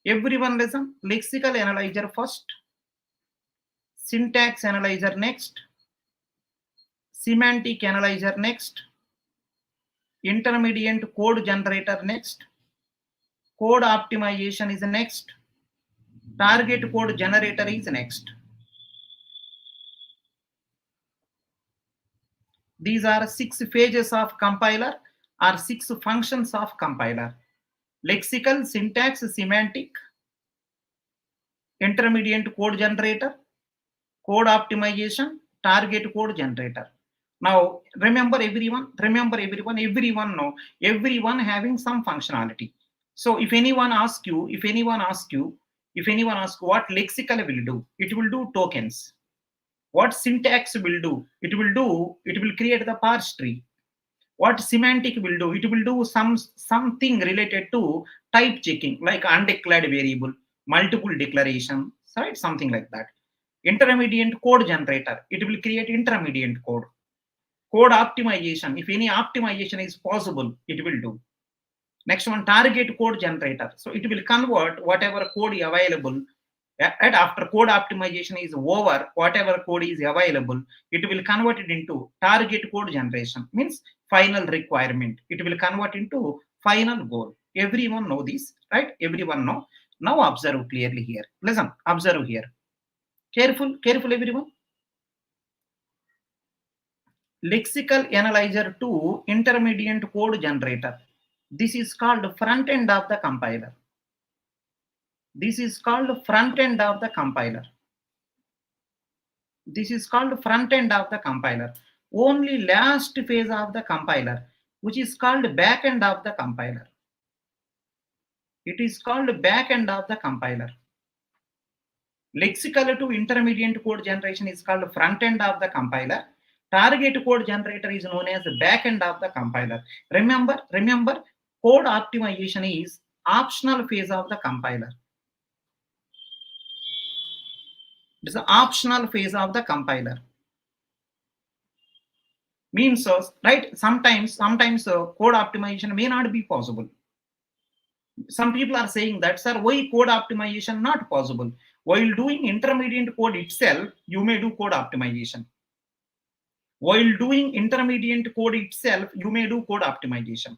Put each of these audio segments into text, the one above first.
Everyone listen. Lexical analyzer first, syntax analyzer next, semantic analyzer next, intermediate code generator next, code optimization is next, target code generator is next. These are 6 phases of compiler or 6 functions of compiler. Lexical, syntax, semantic, intermediate code generator, code optimization, target code generator. Now remember everyone know everyone having some functionality. So if anyone asks you what lexical will do, it will do tokens. What syntax will do, it will create the parse tree. What semantic will do, it will do something related to type checking, like undeclared variable, multiple declaration, right? Something like that. Intermediate code generator, it will create intermediate code. Code optimization, if any optimization is possible, it will do. Next one, target code generator. So it will convert whatever code is available, and after code optimization is over, whatever code is available, it will convert it into target code generation, means final requirement. It will convert into final goal. Everyone know this, right? Everyone know. Now observe clearly here. Listen, observe here. Careful everyone. Lexical analyzer to intermediate code generator. This is called front end of the compiler. This is called front end of the compiler. This is called front end of the compiler. Only last phase of the compiler, which is called back end of the compiler. It is called back end of the compiler. Lexical to intermediate code generation is called front end of the compiler. Target code generator is known as the back end of the compiler. Remember, code optimization is optional phase of the compiler. It is an optional phase of the compiler. Means, right? Sometimes code optimization may not be possible. Some people are saying that, sir, why code optimization not possible? While doing intermediate code itself, you may do code optimization. While doing intermediate code itself, you may do code optimization.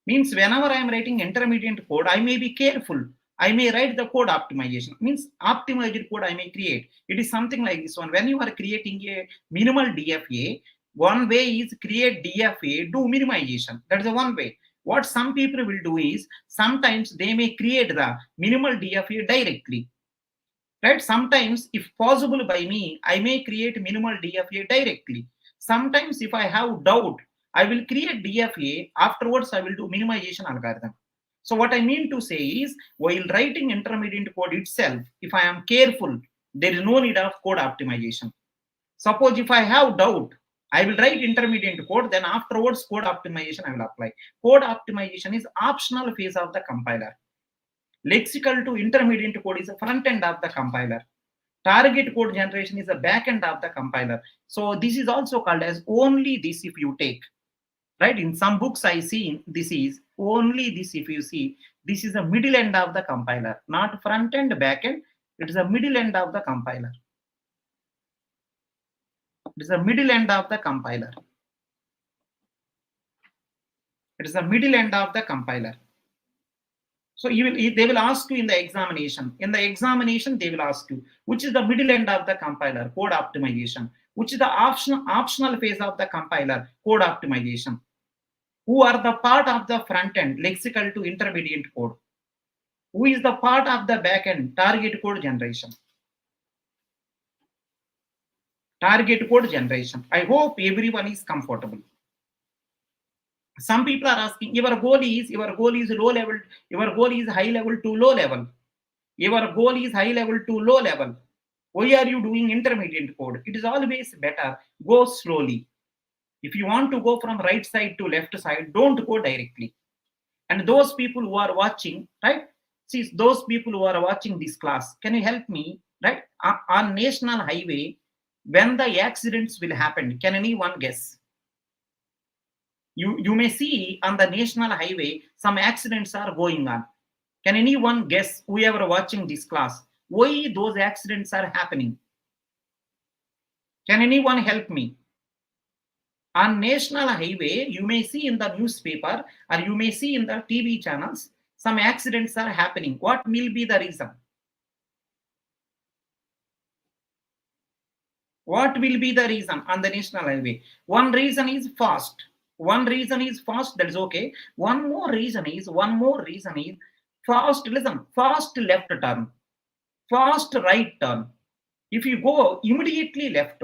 Means whenever I am writing intermediate code, I may be careful. I may write the code optimization. Means optimized code I may create. It is something like this one. When you are creating a minimal DFA, one way is create DFA, do minimization. That is the one way. What some people will do is, sometimes they may create the minimal DFA directly. Right? Sometimes, if possible by me, I may create minimal DFA directly. Sometimes if I have doubt, I will create DFA. Afterwards, I will do minimization algorithm. So what I mean to say is, while writing intermediate code itself, if I am careful, there is no need of code optimization. Suppose if I have doubt, I will write intermediate code, then afterwards code optimization I will apply. Code optimization is optional phase of the compiler. Lexical to intermediate code is the front end of the compiler. Target code generation is the back end of the compiler. So this is also called as only this if you take. Right? In some books I see this is only this if you see. This is the middle end of the compiler, not front end, back end. It is the middle end of the compiler. It is the middle end of the compiler. It is the middle end of the compiler. So they will ask you in the examination. In the examination, they will ask you, which is the middle end of the compiler, code optimization. Which is the optional phase of the compiler, code optimization. Who are the part of the front end, lexical to intermediate code? Who is the part of the back end, target code generation? Target code generation. I hope everyone is comfortable. Some people are asking, your goal is low level, your goal is high level to low level. Your goal is high level to low level. Why are you doing intermediate code? It is always better, go slowly. If you want to go from right side to left side, don't go directly. And those people who are watching, right? See, those people who are watching this class, can you help me, right? On national highway, when the accidents will happen, can anyone guess? You may see on the national highway, some accidents are going on. Can anyone guess, whoever watching this class, why those accidents are happening? Can anyone help me? On national highway, you may see in the newspaper or you may see in the TV channels, some accidents are happening. What will be the reason? What will be the reason on the national highway? One reason is fast. One reason is fast, that is okay. One more reason is fast, listen, fast left turn, fast right turn. If you go immediately left,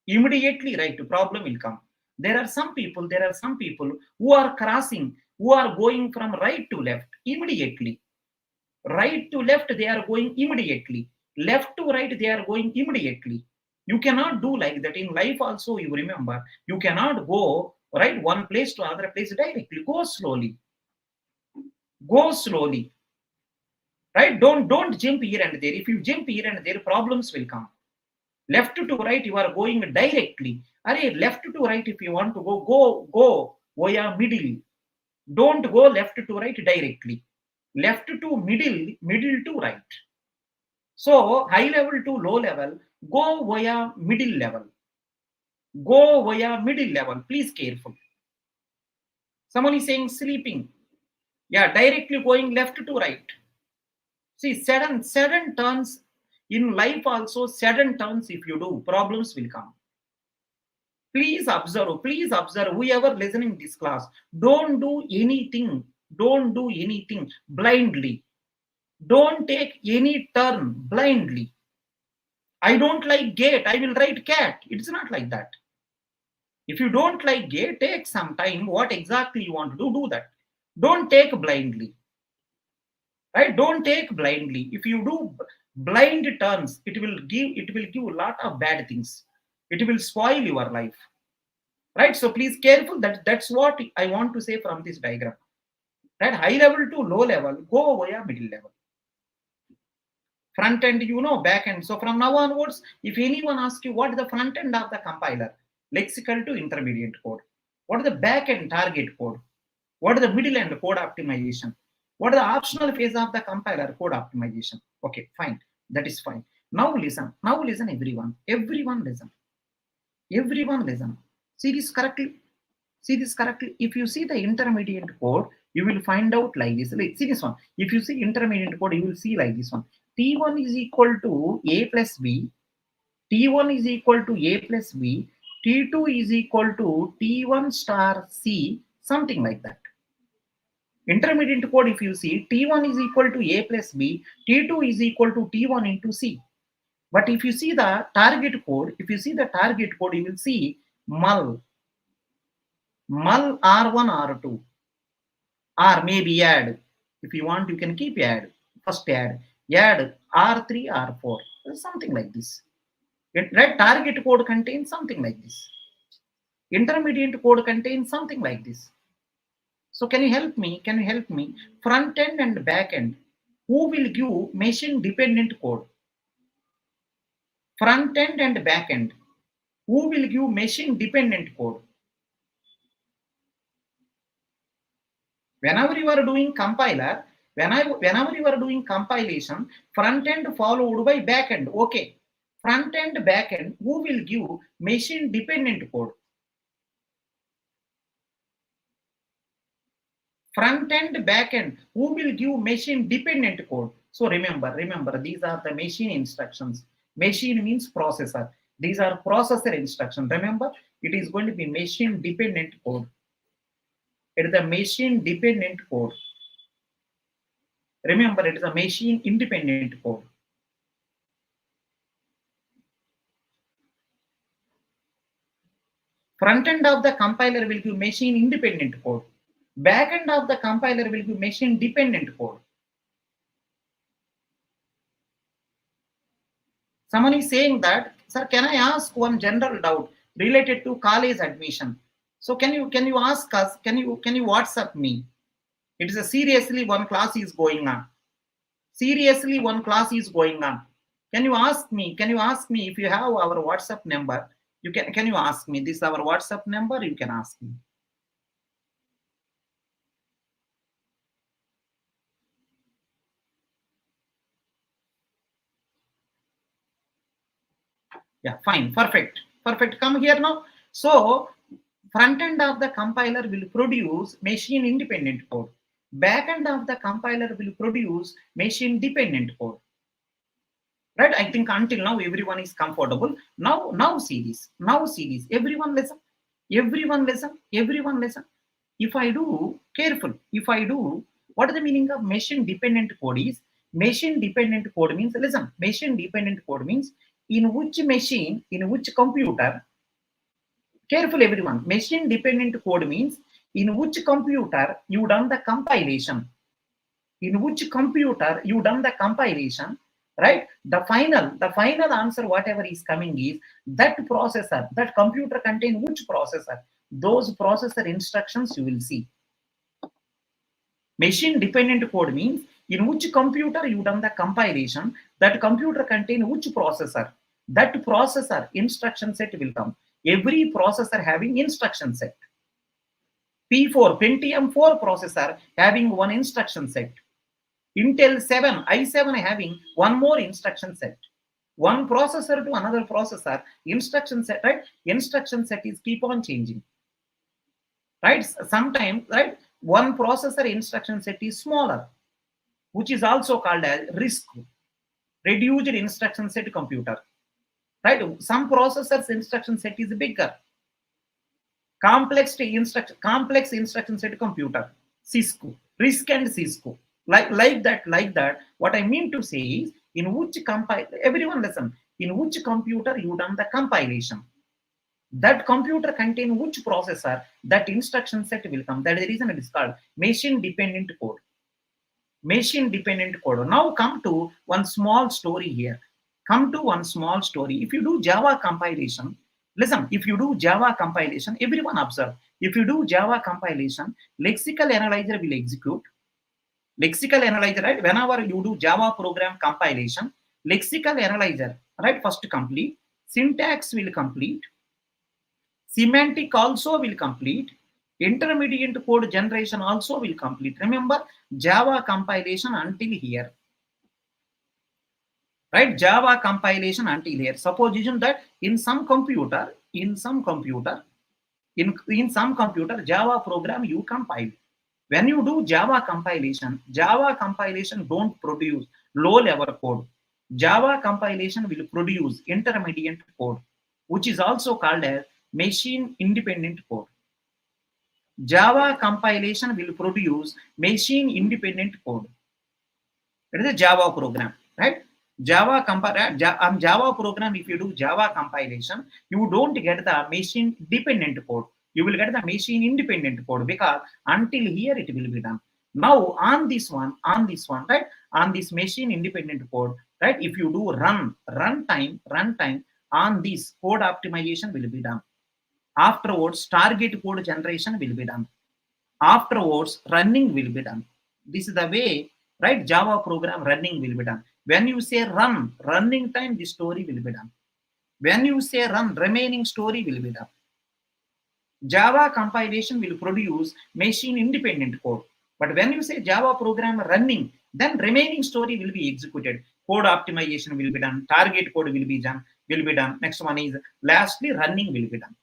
immediately right, problem will come. There are some people who are crossing, who are going from right to left immediately. Right to left, they are going immediately. Left to right, they are going immediately. You cannot do like that in life also. You remember, you cannot go right one place to other place directly. Go slowly. Go slowly. Right? Don't jump here and there. If you jump here and there, problems will come. Left to right, you are going directly. Array, left to right, if you want to go via middle. Don't go left to right directly. Left to middle to right. So high level to low level, go via middle level. Go via middle level. Please careful. Someone is saying sleeping. Yeah, directly going left to right. See, sudden turns in life also, sudden turns if you do, problems will come. Please observe, whoever listening this class, don't do anything blindly. Don't take any turn blindly. I don't like gate, I will write cat. It's not like that. If you don't like gate, take some time. What exactly you want to do that. Don't take blindly. Right? Don't take blindly. If you do blind turns, it will give a lot of bad things. It will spoil your life. Right? So please careful. That's what I want to say from this diagram. Right? High level to low level, go via middle level. Front end, back end. So from now onwards, if anyone asks you what is the front end of the compiler, lexical to intermediate code. What is the back end target code? What is the middle end code optimization? What is the optional phase of the compiler code optimization? Okay, fine. That is fine. Now listen. Everyone. Everyone listen. See this correctly. If you see the intermediate code, you will find out like this. See this one. If you see intermediate code, you will see like this one. T1 is equal to A plus B. T1 is equal to A plus B. T2 is equal to T1 star C. Something like that. Intermediate code, if you see, T1 is equal to A plus B. T2 is equal to T1 into C. But if you see the target code, you will see mul R1, R2, or maybe add. If you want, you can keep add. First add R3, R4, something like this. Right? Target code contains something like this. Intermediate code contains something like this. So can you help me? Front end and back end. Who will give machine dependent code? Front end and back end. Who will give machine dependent code? Whenever you are doing compiler, whenever you are doing compilation, front end followed by back end. Okay. Front end, back end, who will give machine dependent code? Front end, back end, who will give machine dependent code? So remember, these are the machine instructions. Machine means processor. These are processor instructions. Remember, it is going to be machine dependent code. It is a machine dependent code. Remember, it is a machine independent code. Front end of the compiler will give machine independent code. Back end of the compiler will give machine dependent code. Someone is saying that, sir, can I ask one general doubt related to college admission? So can you ask us? Can you WhatsApp me? It is a seriously one class is going on. Seriously, one class is going on. Can you ask me? If you have our WhatsApp number? You can you ask me? This is our WhatsApp number. You can ask me. Yeah, fine, perfect, perfect. Come here now. So front end of the compiler will produce machine independent code. Back end of the compiler will produce machine dependent code. Right? I think until now everyone is comfortable. Now see this. Now see this. Everyone listen. Everyone listen. Everyone listen. If I do careful, if I do, what is the meaning of machine dependent code is? Machine dependent code means, listen, machine dependent code means in which machine, in which computer, careful everyone, machine dependent code means in which computer you done the compilation, in which computer you done the compilation, right? The final answer, whatever is coming, is that processor, that computer contain which processor, those processor instructions you will see. Machine dependent code means in which computer you done the compilation, that computer contain which processor, that processor instruction set will come. Every processor having instruction set. P4 Pentium 4 processor having one instruction set. Intel 7 i7 having one more instruction set. One processor to another processor instruction set, right? Instruction set is keep on changing, right? Sometimes, right, one processor instruction set is smaller, which is also called as RISC, reduced instruction set computer, right? Some processors instruction set is bigger, complex instruction set computer, Cisco, RISC and Cisco, like that. What I mean to say is, in which everyone listen, in which computer you done the compilation, that computer contain which processor, that instruction set will come. That is the reason it is called machine dependent code. Machine dependent code. Now come to one small story here. Come to one small story. If you do Java compilation, listen, if you do Java compilation, everyone observe. If you do Java compilation, lexical analyzer will execute. Lexical analyzer, right? Whenever you do Java program compilation, lexical analyzer, right, first complete. Syntax will complete. Semantic also will complete. Intermediate code generation also will complete. Remember, Java compilation until here. Right? Java compilation until here. Supposition that in some computer, Java program you compile. When you do Java compilation don't produce low level code. Java compilation will produce intermediate code, which is also called as machine independent code. Java compilation will produce machine independent code. It is a Java program, right? Java program, if you do Java compilation, you don't get the machine dependent code. You will get the machine independent code, because until here it will be done. Now on this one, right? On this machine independent code, right? If you do runtime on this code optimization will be done. Afterwards, target code generation will be done. Afterwards, running will be done. This is the way, right? Java program running will be done. When you say running time, the story will be done. When you say run, remaining story will be done. Java compilation will produce machine independent code. But when you say Java program running, then remaining story will be executed. Code optimization will be done. Target code will be done. Next one is lastly running will be done.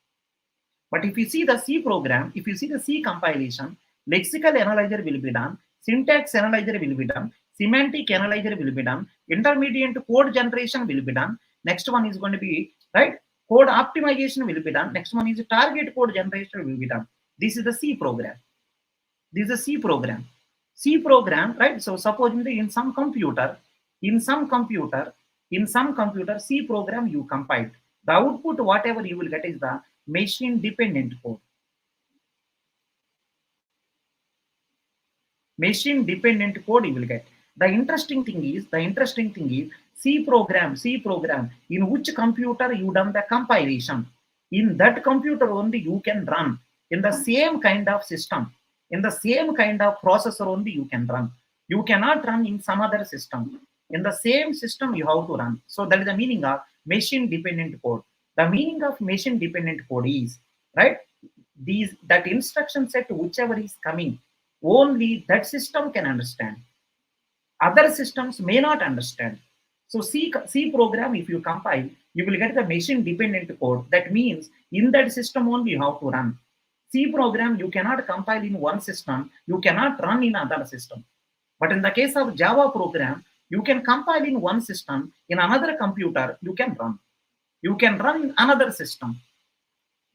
But if you see the C program, if you see the C compilation, lexical analyzer will be done, syntax analyzer will be done, semantic analyzer will be done, intermediate code generation will be done. Next one is going to be, right, code optimization will be done. Next one is target code generation will be done. This is the C program. This is the C program. C program, right? So suppose in some computer, C program you compiled. The output, whatever you will get, is the machine dependent code. Machine dependent code you will get. The interesting thing is C program, in which computer you done the compilation, in that computer only you can run. In the same kind of system, in the same kind of processor only you can run. You cannot run in some other system. In the same system you have to run. So that is the meaning of machine dependent code. The meaning of machine dependent code is, right, that instruction set whichever is coming, only that system can understand. Other systems may not understand. So C program, if you compile, you will get the machine dependent code. That means in that system only you have to run. C program you cannot compile in one system, you cannot run in another system. But in the case of Java program, you can compile in one system, in another computer you can run. You can run in another system.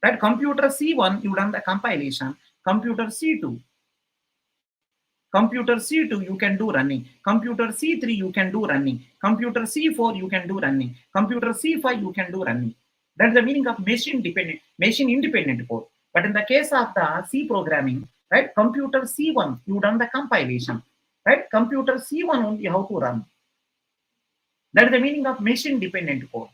That computer C1 you run the compilation, computer C2 you can do running, computer C3 you can do running, computer C4 you can do running, computer C5 you can do running. That's the meaning of machine independent code. But in the case of the C programming, right, computer C1 you run the compilation, right, computer C1 only how to run. That is the meaning of machine dependent code.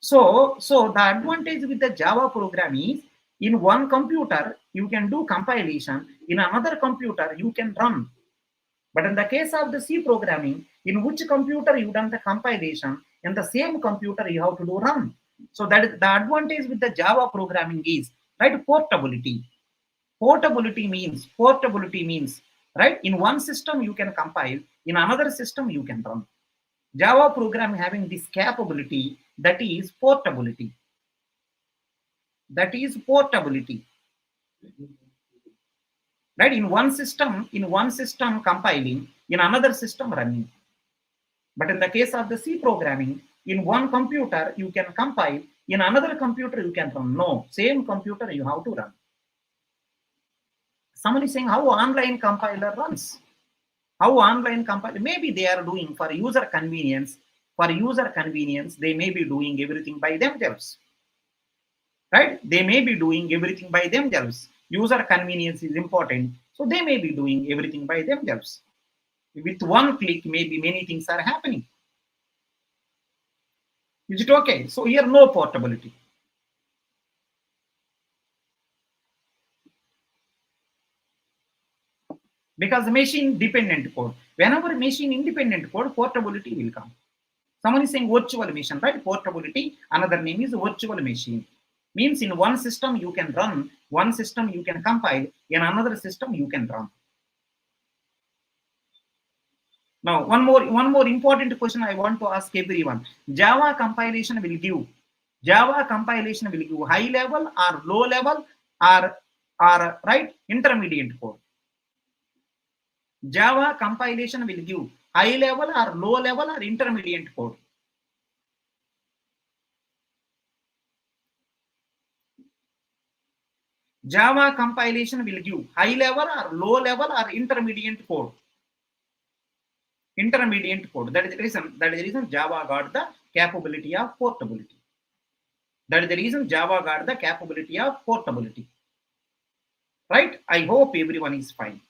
So the advantage with the Java program is, in one computer you can do compilation, in another computer you can run. But in the case of the C programming, in which computer you done the compilation, in the same computer you have to do run. So that is the advantage with the Java programming is, right, portability. Portability means, right, in one system you can compile, in another system you can run. Java program having this capability, that is portability. That is portability. Right, in one system compiling, in another system running. But in the case of the C programming, in one computer you can compile, in another computer you can run. No, same computer you have to run. Someone is saying how online compiler runs. How online compiler? Maybe they are doing for user convenience. For user convenience, they may be doing everything by themselves. Right? They may be doing everything by themselves. User convenience is important, so they may be doing everything by themselves. With one click, maybe many things are happening. Is it okay? So here no portability. Because machine dependent code. Whenever machine independent code, portability will come. Someone is saying virtual machine, right? Portability, another name is virtual machine. Means in one system you can run, one system you can compile, in another system you can run. Now, one more important question I want to ask everyone. Java compilation will give high level or low level or right, intermediate code. Java compilation will give high level or low level or intermediate code. Java compilation will give high level or low level or intermediate code. Intermediate code. That is the reason Java got the capability of portability. That is the reason Java got the capability of portability. Right? I hope everyone is fine.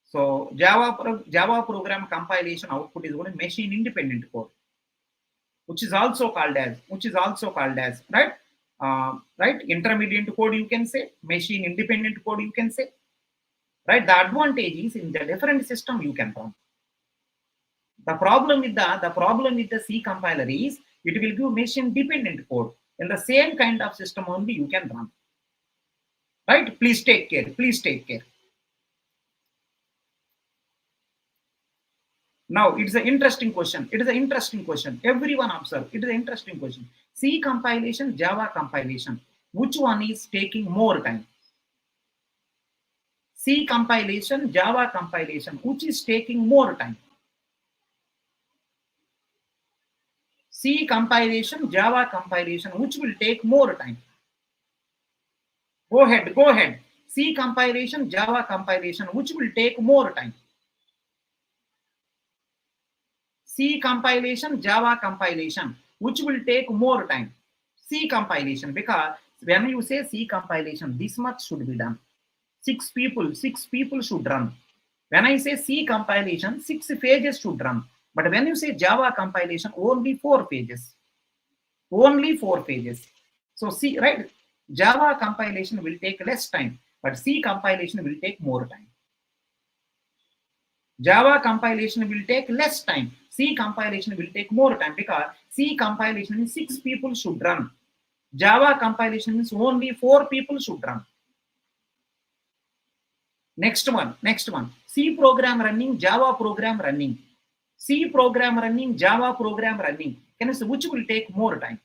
So Java program compilation output is only machine independent code, which is also called as right, right, intermediate code you can say, machine independent code you can say. Right? The advantage is in the different system you can run. The problem with the C compiler is it will give machine dependent code. In the same kind of system only you can run. Right? Please take care. Please take care. Now it's an interesting question. It is an interesting question. Everyone observe. It is an interesting question. C compilation, Java compilation. Which one is taking more time? C compilation, Java compilation. Which is taking more time? C compilation, Java compilation. Which will take more time? Go ahead. Go ahead. C compilation, Java compilation. Which will take more time? C compilation, Java compilation, which will take more time? C compilation, because when you say C compilation, this much should be done. Six people should run. When I say C compilation, 6 pages should run. But when you say Java compilation, only 4 pages. Only 4 pages. So C, right? Java compilation will take less time, but C compilation will take more time. Java compilation will take less time. C compilation will take more time, because C compilation means 6 people should run. Java compilation means only 4 people should run. Next one. C program running, Java program running. C program running, Java program running. Can you see which will take more time?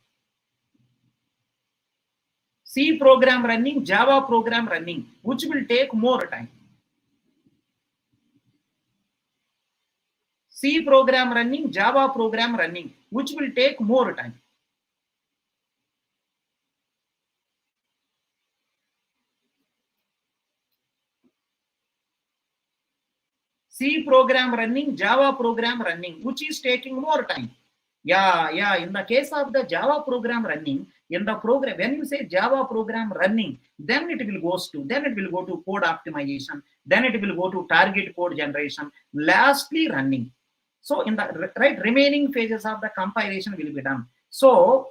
C program running, Java program running, which will take more time? C program running, Java program running, which will take more time? C program running, Java program running, which is taking more time? Yeah. In the case of the Java program running, in the program, when you say Java program running, then it will go to code optimization, then it will go to target code generation, lastly running. So in the remaining phases of the compilation will be done. So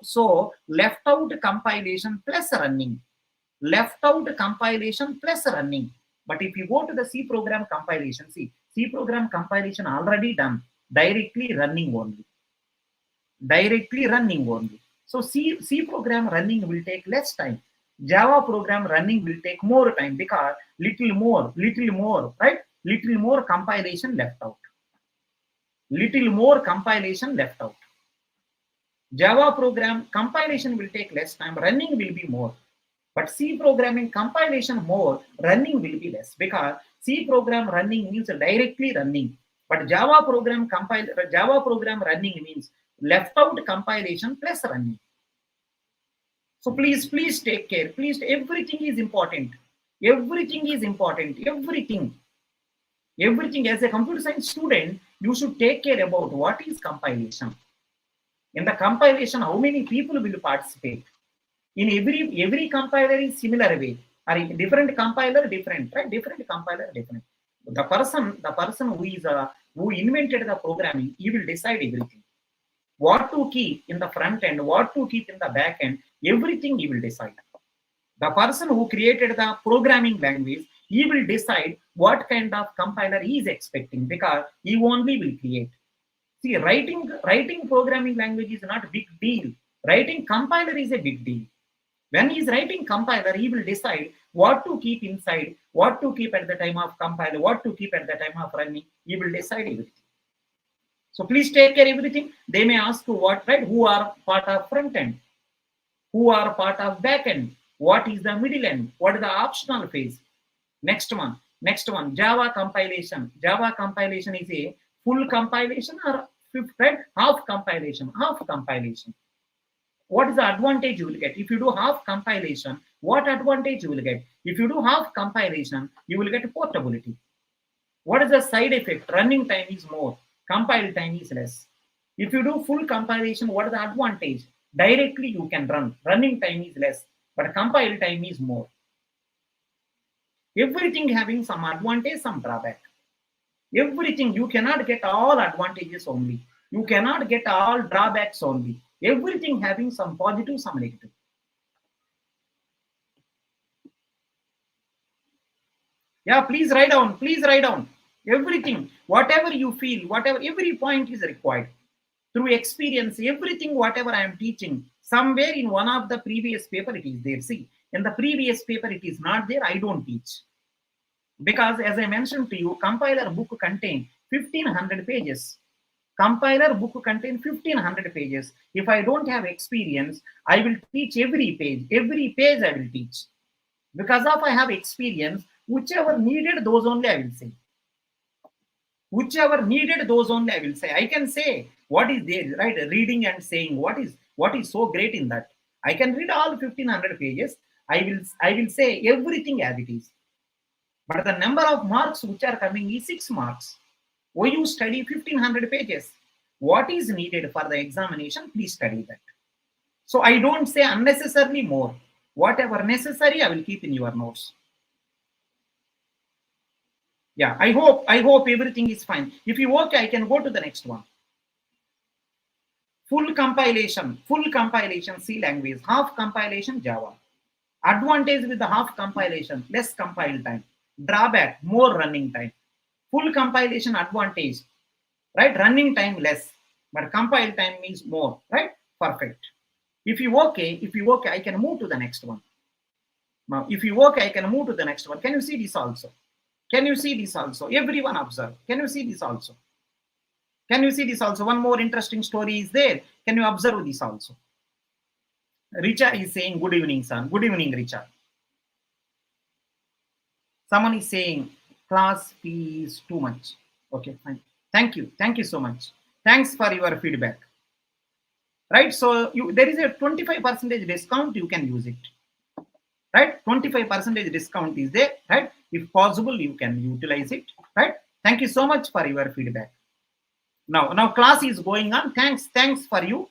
left out compilation plus running, left out compilation plus running. But if you go to the C program compilation, see, C program compilation already done, directly running only. So C program running will take less time. Java program running will take more time because little more, right? Little more compilation left out. Java program compilation will take less time, running will be more. But C programming compilation more, running will be less, because C program running means directly running. But Java program running means left out compilation plus running. So please take care. Please, everything is important. Everything. As a computer science student, you should take care about what is compilation. In the compilation, how many people will participate? In every compiler is similar way, or in different compiler different, right? Different compiler different. The person who invented the programming, he will decide everything. What to keep in the front end, what to keep in the back end, everything he will decide. The person who created the programming language, he will decide what kind of compiler he is expecting, because he only will create. See, writing programming language is not a big deal. Writing compiler is a big deal. When he is writing compiler, he will decide what to keep inside, what to keep at the time of compiler, what to keep at the time of running. He will decide everything. So please take care everything. They may ask you what, right? Who are part of front end? Who are part of back end? What is the middle end? What is the optional phase? Next one. Java compilation. Java compilation is a full compilation or half compilation? Half compilation. What is the advantage you will get? If you do half compilation, what advantage you will get? If you do half compilation, you will get portability. What is the side effect? Running time is more, compile time is less. If you do full compilation, what is the advantage? Directly you can run, running time is less, but compile time is more. Everything having some advantage, some drawback. Everything, you cannot get all advantages only. You cannot get all drawbacks only. Everything having some positive, some negative. Yeah, please write down. Everything, whatever you feel, whatever, every point is required. Through experience, everything, whatever I am teaching, somewhere in one of the previous paper it is there. See, in the previous paper it is not there, I don't teach. Because as I mentioned to you, compiler book contain 1500 pages. Compiler book contain 1500 pages. If I don't have experience, I will teach every page. Every page I will teach. Because of I have experience, whichever needed, those only I will say. Whichever needed, those only I will say. I can say what is there, right? Reading and saying what is so great in that. I can read all 1500 pages. I will say everything as it is. But the number of marks which are coming is 6 marks. Why you study 1500 pages? What is needed for the examination? Please study that. So I don't say unnecessarily more. Whatever necessary, I will keep in your notes. Yeah, I hope everything is fine. If you okay, I can go to the next one. Full compilation, C language, half compilation, Java. Advantage with the half compilation, less compile time. Drawback, more running time. Full compilation advantage, right? Running time less, but compile time means more, right? Perfect. If you okay, I can move to the next one. Now, if you okay, I can move to the next one. Can you see this also? Everyone observe. Can you see this also? Can you see this also? One more interesting story is there. Can you observe this also? Richa is saying, good evening, son. Good evening, Richa. Someone is saying, class fee is too much. Okay, fine. Thank you. Thank you so much. Thanks for your feedback. Right? So there is a 25% discount. You can use it. Right? 25% discount is there. Right? If possible, you can utilize it. Right? Thank you so much for your feedback. Now class is going on. Thanks for you.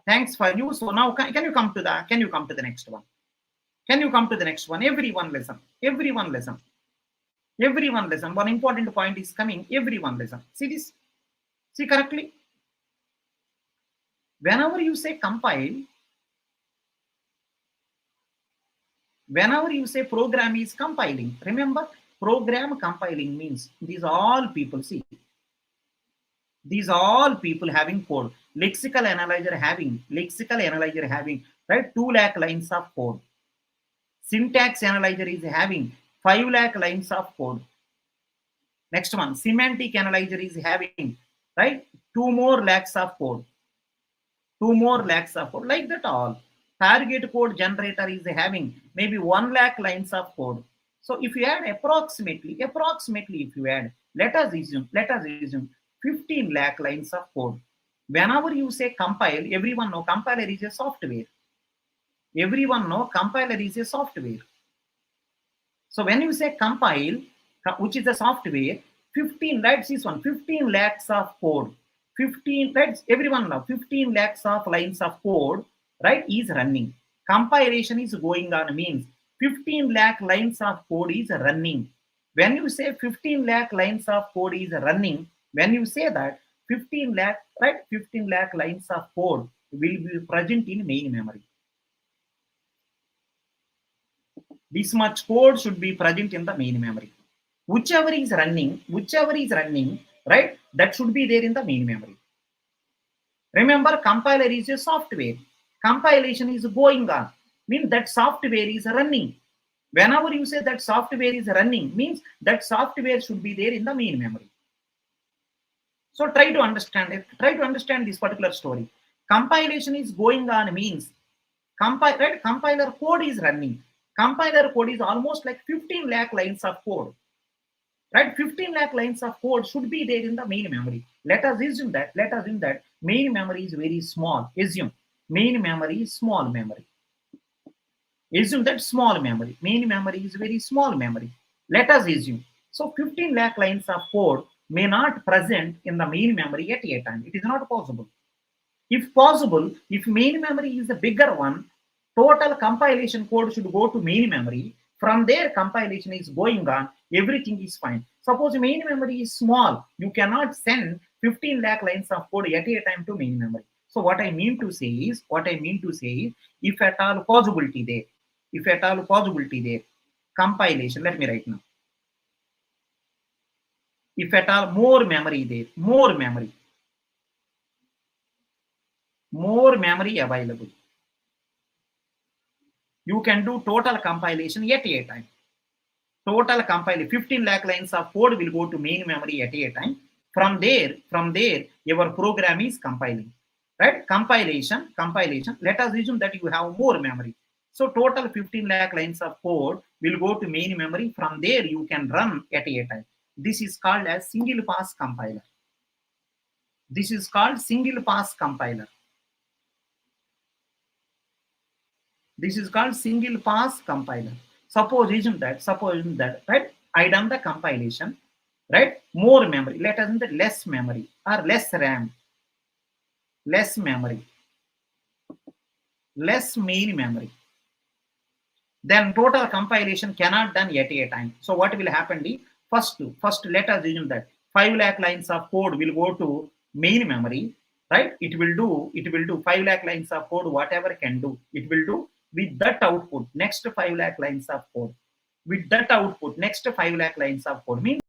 Thanks for you. So now can you come to the next one? Can you come to the next one? Everyone listen. Everyone listen. Everyone listen. One important point is coming. Everyone listen. See this? See correctly? Whenever you say compile, whenever you say program is compiling, remember program compiling means these all people, see, these all people having code. Lexical analyzer having, right, 2 lakh lines of code. Syntax analyzer is having 5 lakh lines of code. Next one, semantic analyzer is having, right, 2 more lakhs of code. 2 more lakhs of code, like that all. Target code generator is having maybe 1 lakh lines of code. So if you add approximately if you add, let us assume 15 lakh lines of code. Whenever you say compile, everyone know compiler is a software. Everyone know compiler is a software. So when you say compile, which is a software, 15 lakhs of code. 15, let's everyone know 15 lakhs of lines of code, right, is running. Compilation is going on means 15 lakh lines of code is running. When you say 15 lakh lines of code is running, when you say that 15 lakh, right, 15 lakh lines of code will be present in main memory. This much code should be present in the main memory. Whichever is running, right, that should be there in the main memory. Remember, compiler is a software. Compilation is going on, means that software is running. Whenever you say that software is running, means that software should be there in the main memory. So try to understand it. Try to understand this particular story. Compilation is going on means compiler code is running. Compiler code is almost like 15 lakh lines of code. Right, 15 lakh lines of code should be there in the main memory. Let us assume that main memory is very small. Assume main memory is small memory. Assume that small memory. Main memory is very small memory. Let us assume. So 15 lakh lines of code may not present in the main memory at a time. It is not possible. If possible, if main memory is the bigger one, total compilation code should go to main memory. From there, compilation is going on. Everything is fine. Suppose main memory is small, you cannot send 15 lakh lines of code at a time to main memory. So what I mean to say is, if at all possibility there, compilation, let me write now. If at all more memory there, more memory available, you can do total compilation at a time. Total compile 15 lakh lines of code will go to main memory at a time. From there, your program is compiling. Right? Compilation. Let us assume that you have more memory. So total 15 lakh lines of code will go to main memory. From there, you can run at a time. This is called as single pass compiler. This is called single pass compiler. This is called single pass compiler. Suppose that, right? I done the compilation, right? More memory. Let us say less memory or less RAM, less memory, less main memory. Then total compilation cannot done at a time. So what will happen? First, let us assume that 5 lakh lines of code will go to main memory, right? It will do 5 lakh lines of code, whatever can do, it will do. With that output, next 5 lakh lines of code. With that output, next 5 lakh lines of code. Means